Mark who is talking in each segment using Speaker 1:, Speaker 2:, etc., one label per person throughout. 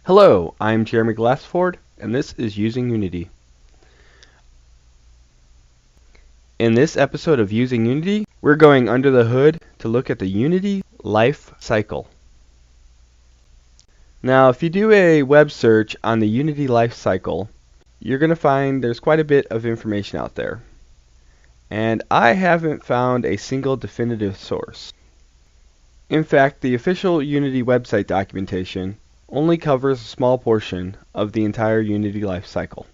Speaker 1: Hello, I'm Jeremy Glassford, and this is Using Unity. In this episode of Using Unity, we're going under the hood to look at the Unity life cycle. Now, if you do a web search on the Unity life cycle, you're going to find there's quite a bit of information out there. And I haven't found a single definitive source. In fact, the official Unity website documentation only covers a small portion of the entire Unity life cycle.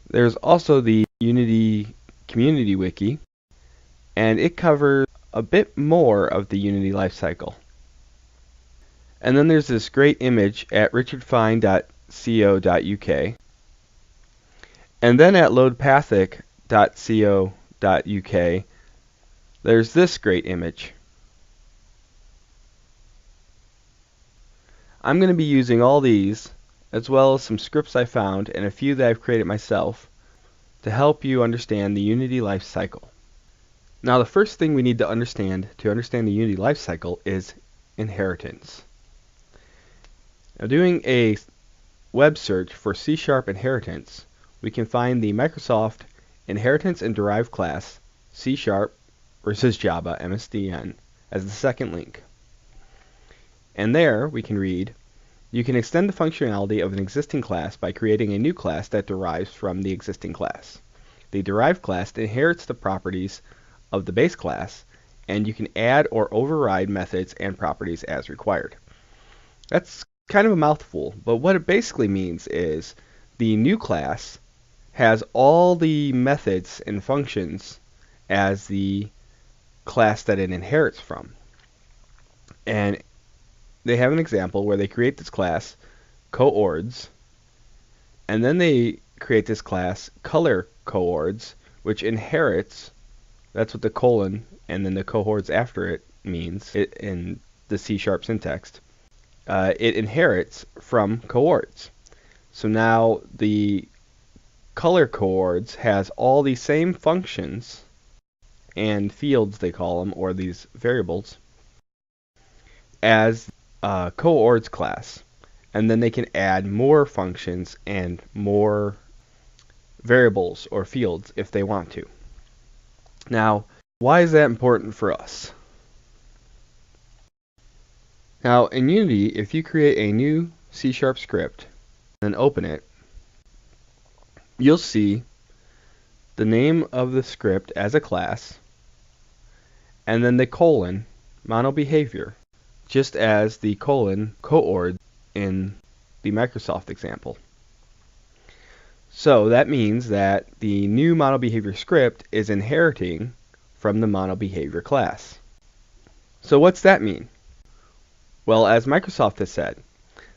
Speaker 1: There's also the Unity Community Wiki, and it covers a bit more of the Unity lifecycle. And then there's this great image at richardfine.co.uk, and then at loadpathic.co.uk, there's this great image. I'm going to be using all these, as well as some scripts I found and a few that I've created myself, to help you understand the Unity life cycle. Now, the first thing we need to understand the Unity life cycle is inheritance. Now, doing a web search for C# inheritance, we can find the Microsoft Inheritance and Derived class C# versus Java MSDN as the second link. And there we can read, you can extend the functionality of an existing class by creating a new class that derives from the existing class. The derived class inherits the properties of the base class, and you can add or override methods and properties as required. That's kind of a mouthful, but what it basically means is the new class has all the methods and functions as the class that it inherits from. And they have an example where they create this class, coords, and then they create this class, color coords, which inherits, that's what the colon and then the cohorts after it means in the C# syntax. It inherits from coords. So now the color coords has all the same functions and fields, they call them, or these variables, as coords class, and then they can add more functions and more variables or fields if they want to. Now, why is that important for us? Now, in Unity, if you create a new C# script and open it, you'll see the name of the script as a class, and then the colon, monobehavior, just as the colon coord in the Microsoft example. So that means that the new monobehavior script is inheriting from the monobehavior class. So what's that mean? Well, as Microsoft has said,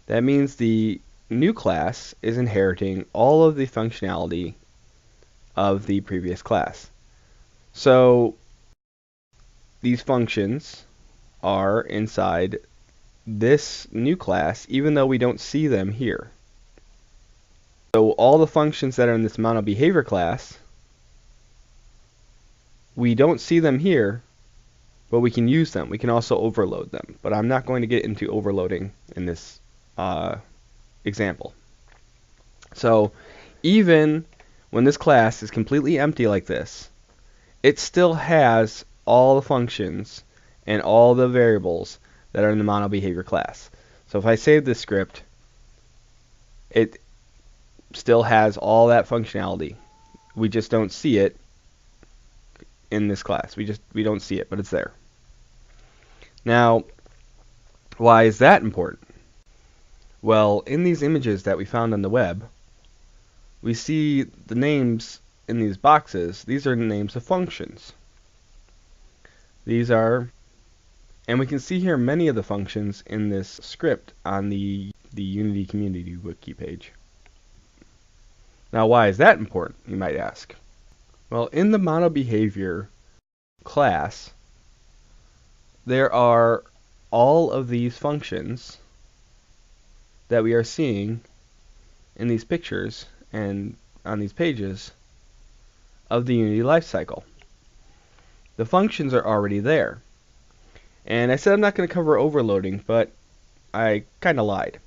Speaker 1: that means the new class is inheriting all of the functionality of the previous class. So these functions are inside this new class, even though we don't see them here. So all the functions that are in this monobehavior class, we don't see them here, but we can use them. We can also overload them, but I'm not going to get into overloading in this example. So even when this class is completely empty like this, it still has all the functions and all the variables that are in the monobehavior class. So if I save this script, it still has all that functionality. We just don't see it in this class. We don't see it, but it's there. Now, why is that important? Well, in these images that we found on the web, we see the names in these boxes. These are the names of functions. These are, and we can see here many of the functions in this script on the Unity Community Wiki page. Now, why is that important, you might ask? Well, in the monobehavior class, there are all of these functions that we are seeing in these pictures and on these pages of the Unity lifecycle. The functions are already there. And I said I'm not going to cover overloading, but I kind of lied.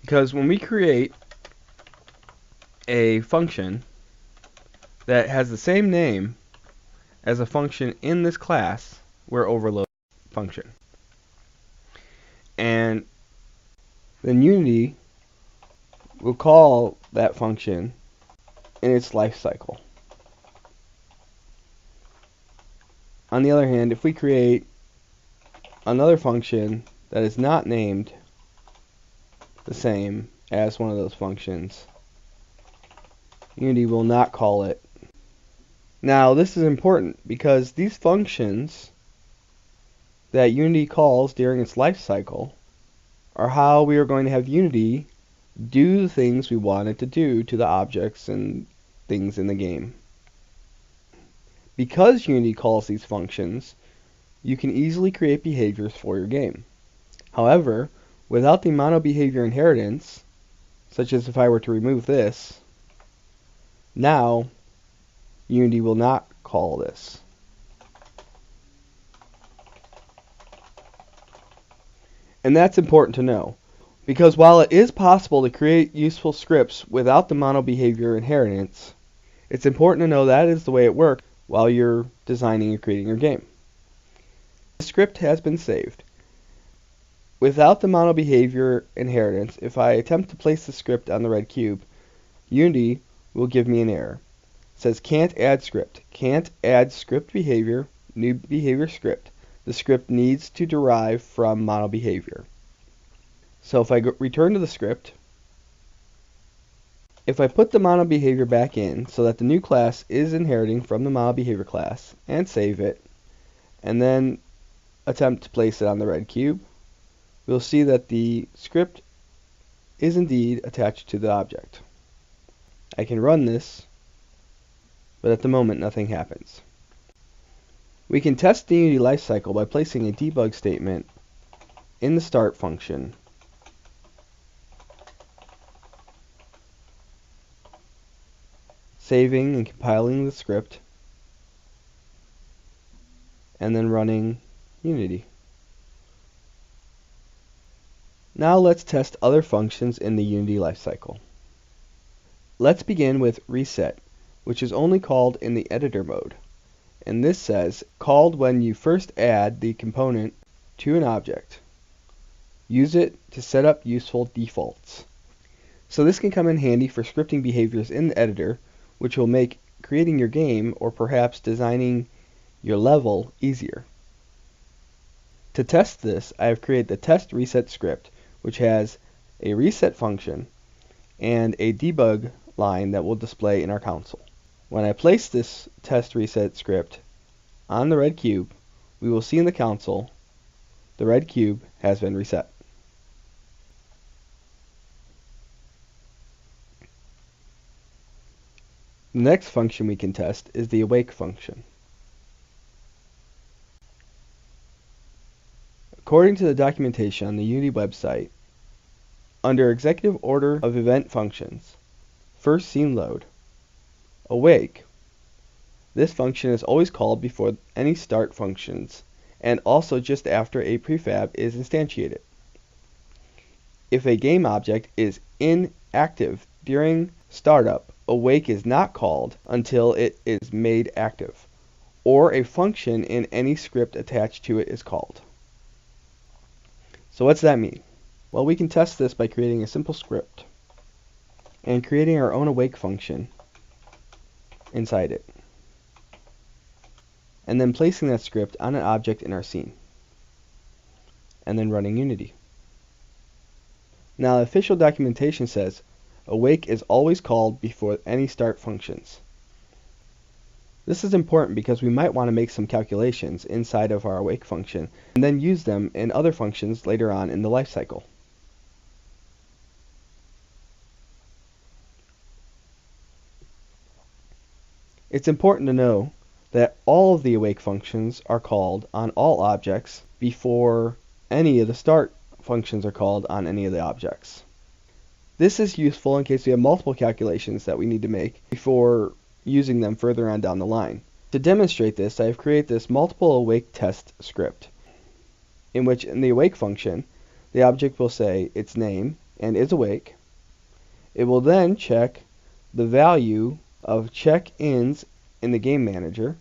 Speaker 1: Because when we create a function that has the same name as a function in this class, we're overloading the function. And then Unity will call that function in its life cycle. On the other hand, if we create another function that is not named the same as one of those functions, Unity will not call it. Now, this is important because these functions that Unity calls during its life cycle are how we are going to have Unity do the things we want it to do to the objects and things in the game. Because Unity calls these functions, you can easily create behaviors for your game. However, without the monobehavior inheritance, such as if I were to remove this, now Unity will not call this. And that's important to know, because while it is possible to create useful scripts without the monobehavior inheritance, it's important to know that is the way it works while you're designing and creating your game. The script has been saved. Without the monobehavior inheritance, if I attempt to place the script on the red cube, Unity will give me an error. It says can't add script. Can't add script behavior, new behavior script. The script needs to derive from monobehavior. So if I return to the script, if I put the monobehavior back in so that the new class is inheriting from the monobehavior class and save it, and then attempt to place it on the red cube, we'll see that the script is indeed attached to the object. I can run this, but at the moment nothing happens. We can test the Unity lifecycle by placing a debug statement in the start function saving and compiling the script, and then running Unity. Now let's test other functions in the Unity lifecycle. Let's begin with reset, which is only called in the editor mode. And this says, called when you first add the component to an object. Use it to set up useful defaults. So this can come in handy for scripting behaviors in the editor, which will make creating your game or perhaps designing your level easier. To test this, I have created the test reset script, which has a reset function and a debug line that will display in our console. When I place this test reset script on the red cube, we will see in the console the red cube has been reset. The next function we can test is the awake function. According to the documentation on the Unity website, under executive order of event functions, first scene load, awake, this function is always called before any start functions and also just after a prefab is instantiated. If a game object is inactive during startup, awake is not called until it is made active, or a function in any script attached to it is called. So what's that mean? Well, we can test this by creating a simple script and creating our own awake function inside it, and then placing that script on an object in our scene, and then running Unity. Now, the official documentation says awake is always called before any start functions. This is important because we might want to make some calculations inside of our awake function and then use them in other functions later on in the life cycle. It's important to know that all of the awake functions are called on all objects before any of the start functions are called on any of the objects. This is useful in case we have multiple calculations that we need to make before using them further on down the line. To demonstrate this, I have created this multiple awake test script, in which in the awake function, the object will say its name, and is awake. It will then check the value of check-ins in the game manager,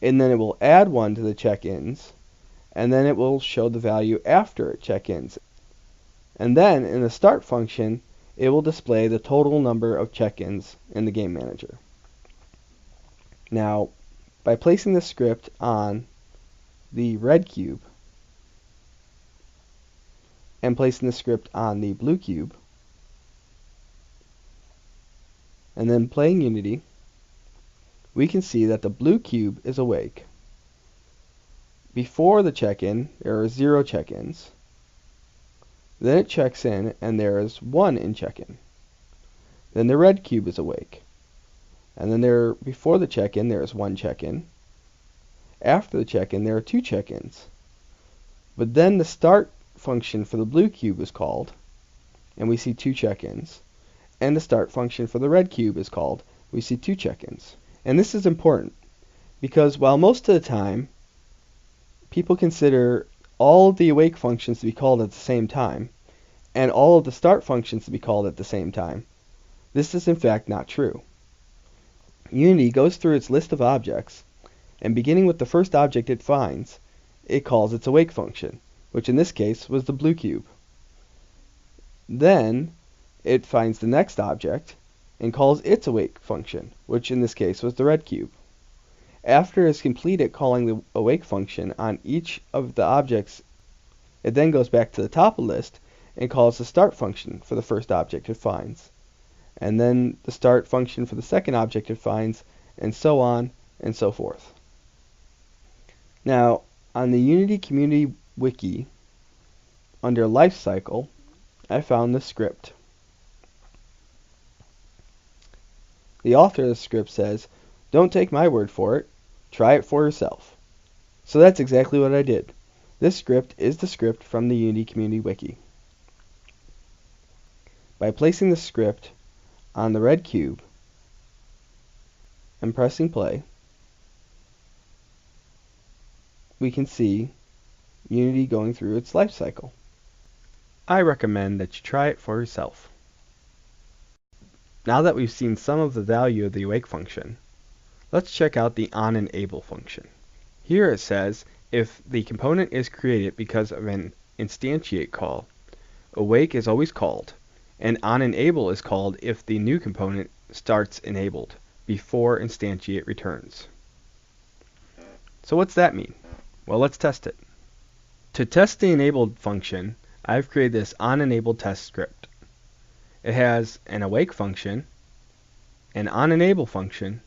Speaker 1: and then it will add one to the check-ins, and then it will show the value after it check-ins. And then in the start function, it will display the total number of check-ins in the game manager. Now, by placing the script on the red cube and placing the script on the blue cube, and then playing Unity, we can see that the blue cube is awake. Before the check-in, there are 0 check-ins. Then it checks in, and there is 1 in check-in. Then the red cube is awake. And then before the check-in, there is 1 check-in. After the check-in, there are 2 check-ins. But then the start function for the blue cube is called, and we see 2 check-ins. And the start function for the red cube is called, we see 2 check-ins. And this is important, because while most of the time, people consider all of the awake functions to be called at the same time, and all of the start functions to be called at the same time, this is in fact not true. Unity goes through its list of objects, and beginning with the first object it finds, it calls its awake function, which in this case was the blue cube. Then it finds the next object and calls its awake function, which in this case was the red cube. After it is completed calling the awake function on each of the objects, it then goes back to the top of the list and calls the start function for the first object it finds, and then the start function for the second object it finds, and so on and so forth. Now, on the Unity Community Wiki, under Lifecycle, I found this script. The author of the script says, "Don't take my word for it, try it for yourself." So that's exactly what I did. This script is the script from the Unity Community Wiki. By placing the script on the red cube and pressing play, we can see Unity going through its life cycle. I recommend that you try it for yourself. Now that we've seen some of the value of the awake function, let's check out the OnEnable function. Here it says if the component is created because of an instantiate call, awake is always called, and OnEnable is called if the new component starts enabled before instantiate returns. So what's that mean? Well, let's test it. To test the enabled function, I've created this OnEnable test script. It has an awake function, an OnEnable function,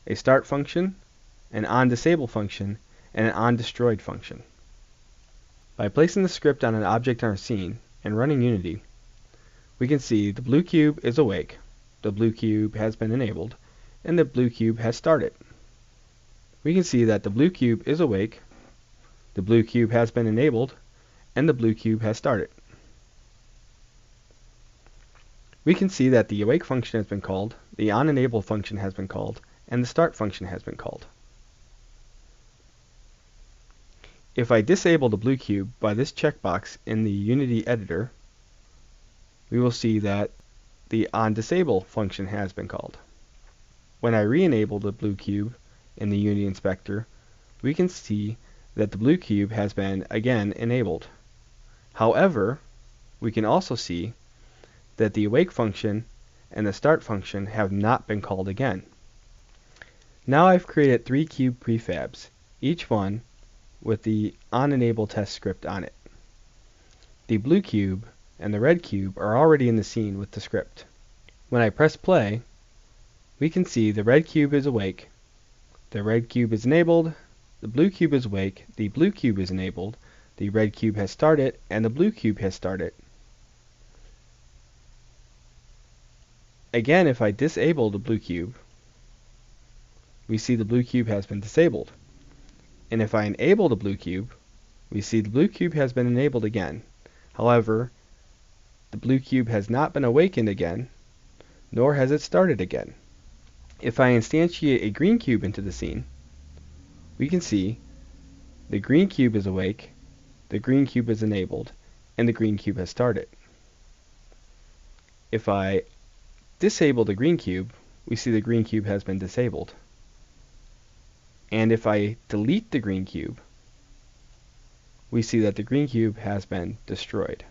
Speaker 1: a start function, an OnDisable function, and an OnDestroy function. By placing the script on an object on our scene and running Unity, we can see the blue cube is awake, the blue cube has been enabled, and the blue cube has started. We can see that the blue cube is awake, the blue cube has been enabled, and the blue cube has started. We can see that the awake function has been called, the OnEnable function has been called, and the start function has been called. If I disable the blue cube by this checkbox in the Unity editor, we will see that the OnDisable function has been called. When I re-enable the blue cube in the Unity inspector, we can see that the blue cube has been again enabled. However, we can also see that the awake function and the start function have not been called again. Now I've created 3 cube prefabs, each one with the OnEnable test script on it. The blue cube and the red cube are already in the scene with the script. When I press play, we can see the red cube is awake, the red cube is enabled, the blue cube is awake, the blue cube is enabled, the red cube has started, and the blue cube has started. Again, if I disable the blue cube, we see the blue cube has been disabled. And if I enable the blue cube, we see the blue cube has been enabled again. However, the blue cube has not been awakened again, nor has it started again. If I instantiate a green cube into the scene, we can see the green cube is awake, the green cube is enabled, and the green cube has started. If I disable the green cube, we see the green cube has been disabled. And if I delete the green cube, we see that the green cube has been destroyed.